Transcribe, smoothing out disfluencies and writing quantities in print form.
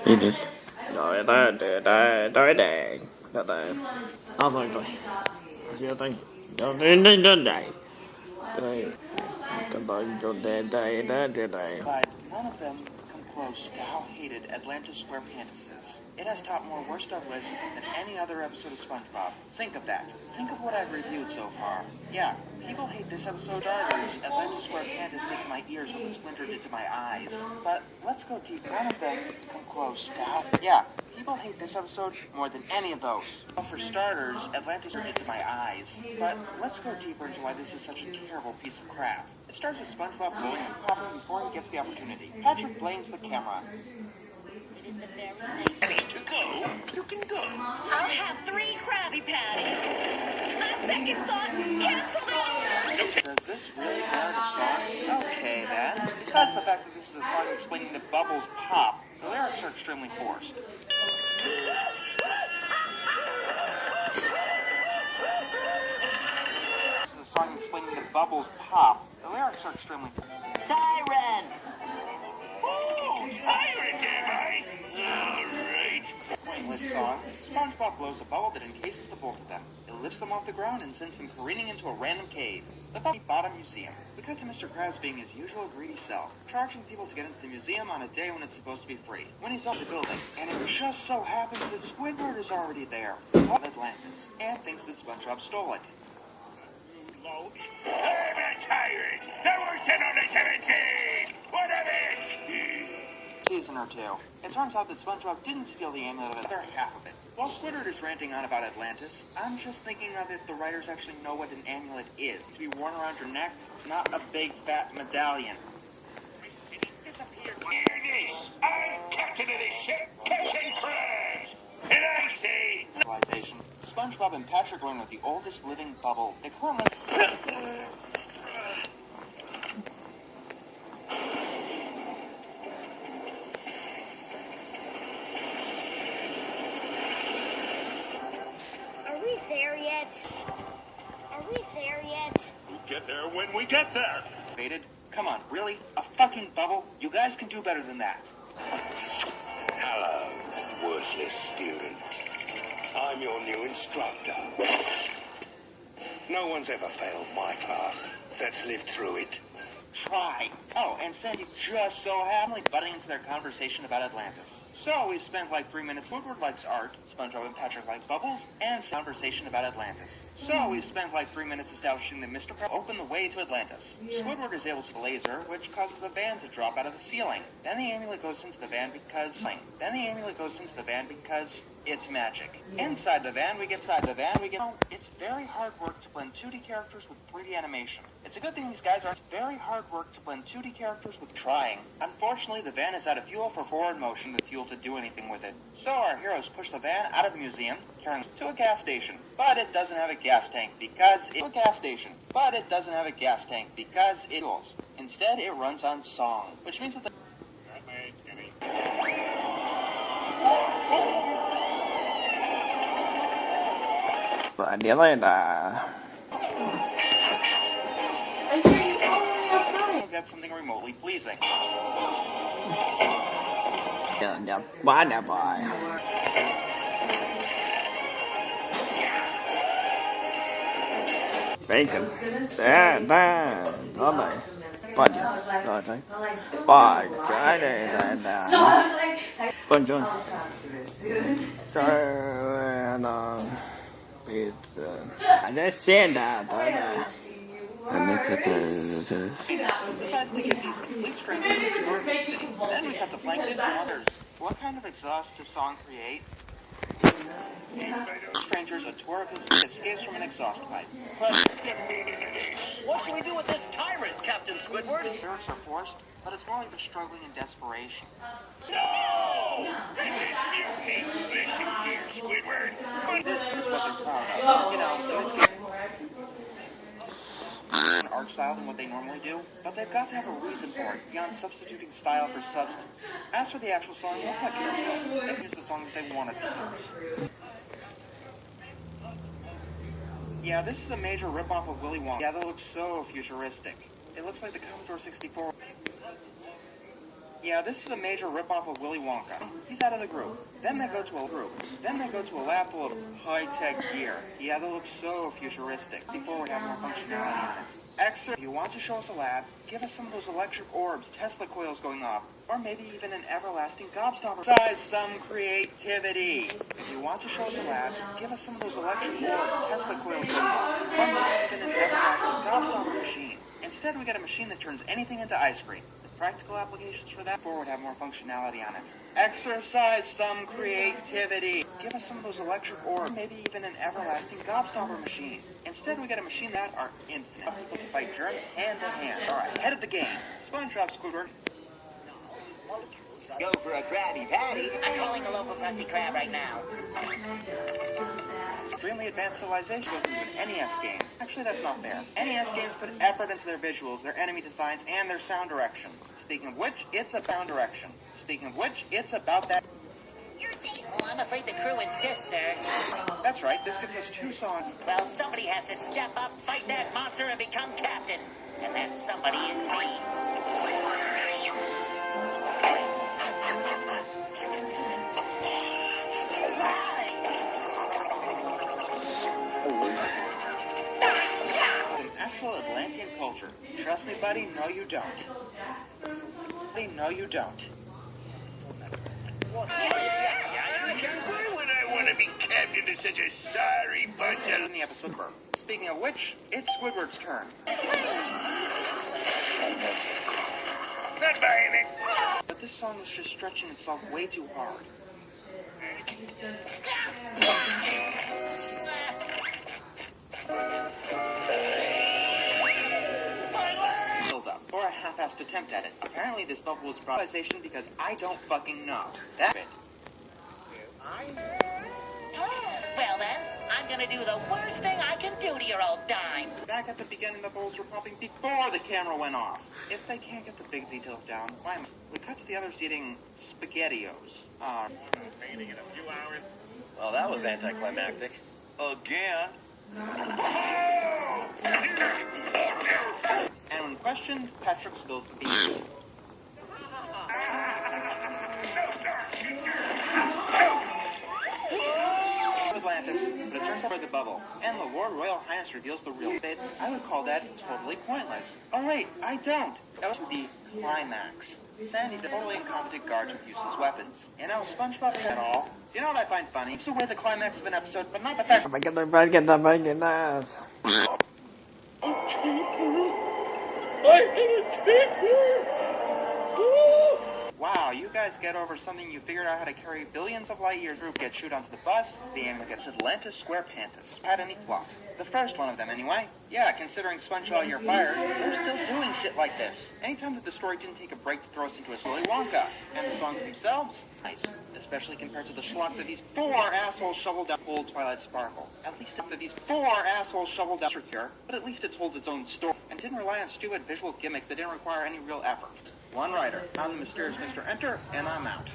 It is. Rồi tới đèn. Oh my god. Chưa tay. Rồi đến đây. Đây. Cái tay cho đây. But none of them come close to how hated Atlantis SquarePants is. It has topped more worst of lists than any other episode of SpongeBob. Think of that. Think of what I've reviewed so far. Yeah, people hate this episode starters. Atlantis SquarePants did to my ears what the Splinter did to my eyes. But let's go deep. None of them come close to how... Yeah, people hate this episode more than any of those. Well, for starters, Atlantis did to my eyes. But let's go deeper into why this is such a terrible piece of crap. It starts with SpongeBob blowing and popping before he gets the opportunity. Patrick blames the camera. Ready to go? You can go. I'll have 3 Krabby Patties. On second thought, cancel the order. Does this really merit a song? Okay, then. Besides the fact that this is a song explaining that bubbles pop, the lyrics are extremely forced. This is a song explaining that bubbles pop. The lyrics are extremely forced. Siren! Oh, pirate, am I? All right. Pointless song. SpongeBob blows a bubble that encases the both of them. It lifts them off the ground and sends them careening into a random cave. The Bubble Bottom Museum. We cut to Mr. Krabs being his usual greedy self, charging people to get into the museum on a day when it's supposed to be free. When he's up the building, and it just so happens that Squidward is already there, of Atlantis, and thinks that SpongeBob stole it. Loach. I'm a tyrant. The worst in only 17. What of it? Season or 2. It turns out that SpongeBob didn't steal the amulet of the other half of it. While Squidward is ranting on about Atlantis, I'm just thinking of if the writers actually know what an amulet is. To be worn around your neck, not a big fat medallion. It disappeared. Hear this. I'm captain of this ship, Captain Krabs. And I say... Realization. SpongeBob and Patrick learn with the oldest living bubble. They currently... Are we there yet? We'll get there when we get there. Faded? Come on, really? A fucking bubble? You guys can do better than that. Hello, worthless students. I'm your new instructor. No one's ever failed my class. Let's live through it. Try. Oh, and Sandy just so happened butting into their conversation about Atlantis. So we've spent like 3 minutes. Squidward likes art, SpongeBob and Patrick like bubbles, and conversation about Atlantis. So we've spent like 3 minutes establishing that Mr. Krabs opened the way to Atlantis. Squidward is able to the laser, which causes a van to drop out of the ceiling. Then the amulet goes into the van because... it's magic. Inside the van, we get... It's very hard work to blend 2D characters with 3D animation. It's a good thing these guys are... It's very hard work to blend 2D characters with trying. Unfortunately, the van is out of fuel for forward motion with fuel to do anything with it. So our heroes push the van out of the museum, carrying it to a gas station. But it doesn't have a gas tank because it's a gas station. But it doesn't have a gas tank because it fuels. Instead, it runs on song, which means that the... Dia lain dah. Get something remotely pleasing. Dia banyak boy. Bacon. Đó này. Bạch. Rồi thấy. Bạch. Cái này là. Con John. Trời nó. I just said that. Decides to get these complete strangers into our city. Then we cut to blanket from others. What kind of exhaust does song create? Strangers, a tour of his escapes from an exhaust pipe. What should we do with this tyrant, Captain Squidward? Lyrics are forced, but it's more like they're struggling in desperation. No! This is mutiny. Listen here, Squidward. This is what they're proud of. You know, this an art style than what they normally do, but they've got to have a reason for it, beyond substituting style for substance. As for the actual song, let's not get ourselves. They can use the song that they wanted to use. Yeah, this is a major ripoff of Willy Wonka. Yeah, that looks so futuristic. It looks like the Commodore 64. Yeah. Yeah, this is a major ripoff of Willy Wonka. He's out of the group. Then they go to a group. Then they go to a lab full of high-tech gear. Yeah, that looks so futuristic. Before we have more functionality on it. Extra, if you want to show us a lab, give us some of those electric orbs, Tesla coils going off, or maybe even an everlasting gobstopper. Size some creativity. If you want to show us a lab, give us some of those electric orbs, Tesla coils going off, or maybe even an everlasting gobstopper machine. Instead, we get a machine that turns anything into ice cream. The practical applications for that would have more functionality on it. Exercise some creativity. Give us some of those electric orbs, maybe even an everlasting gobstopper machine. Instead, we get a machine that are infinite. People to fight germs hand to hand. All right, head of the game. SpongeBob, Squidward. Go for a Krabby Patty. I'm calling the local Krusty Krab right now. Extremely advanced civilization goes into an NES game. Actually, that's not fair. NES games put effort into their visuals, their enemy designs, and their sound direction. Speaking of which, it's a sound direction. Speaking of which, it's about that. Oh, I'm afraid the crew insists, sir. That's right, this gives us 2 songs. Well, somebody has to step up, fight that monster, and become captain. And that somebody is me. An actual Atlantean culture. Trust me, buddy, no you don't. Buddy, no you don't. Why would I want to be captain to such a sorry bunch of... In the episode Burp. Speaking of which, it's Squidward's turn. Not buying it. But this song is just stretching itself way too hard. Build up, or a half-assed attempt at it. Apparently this bubble is improvisation because I don't fucking know. That's it. Well then, I'm gonna do the worst thing I can do to your old dime. Back at the beginning, the bubbles were popping before the camera went off. If they can't get the big details down, why not? We cut to the others eating SpaghettiOs. Painting in a few hours. Well, that was anticlimactic. Again. And when questioned, Patrick spills the beans. Atlantis, but it turns out by the bubble, and the Lord Royal Highness reveals the real fate. I would call that totally pointless. Oh wait, I don't. That was the climax. Sandy, the totally incompetent guard, who uses weapons. You know, SpongeBob at all. You know what I find funny? It's the way the climax of an episode, but not the fact. Wow, you guys get over something you figured out how to carry billions of light years through, get shoot onto the bus, the aim gets Atlantis Square Pantas. Had any flaws? The first one of them, anyway. Yeah, considering SpongeBob you're fired, they're still doing shit like this. Anytime that the story didn't take a break to throw us into a silly Wonka. And the songs themselves, nice. Especially compared to the schlock that these 4 assholes shoveled down old Twilight Sparkle. At least that these 4 assholes shoveled down here, but at least it told its own story, and didn't rely on stupid visual gimmicks that didn't require any real effort. One writer. I'm the mysterious Mr. Enter, and I'm out.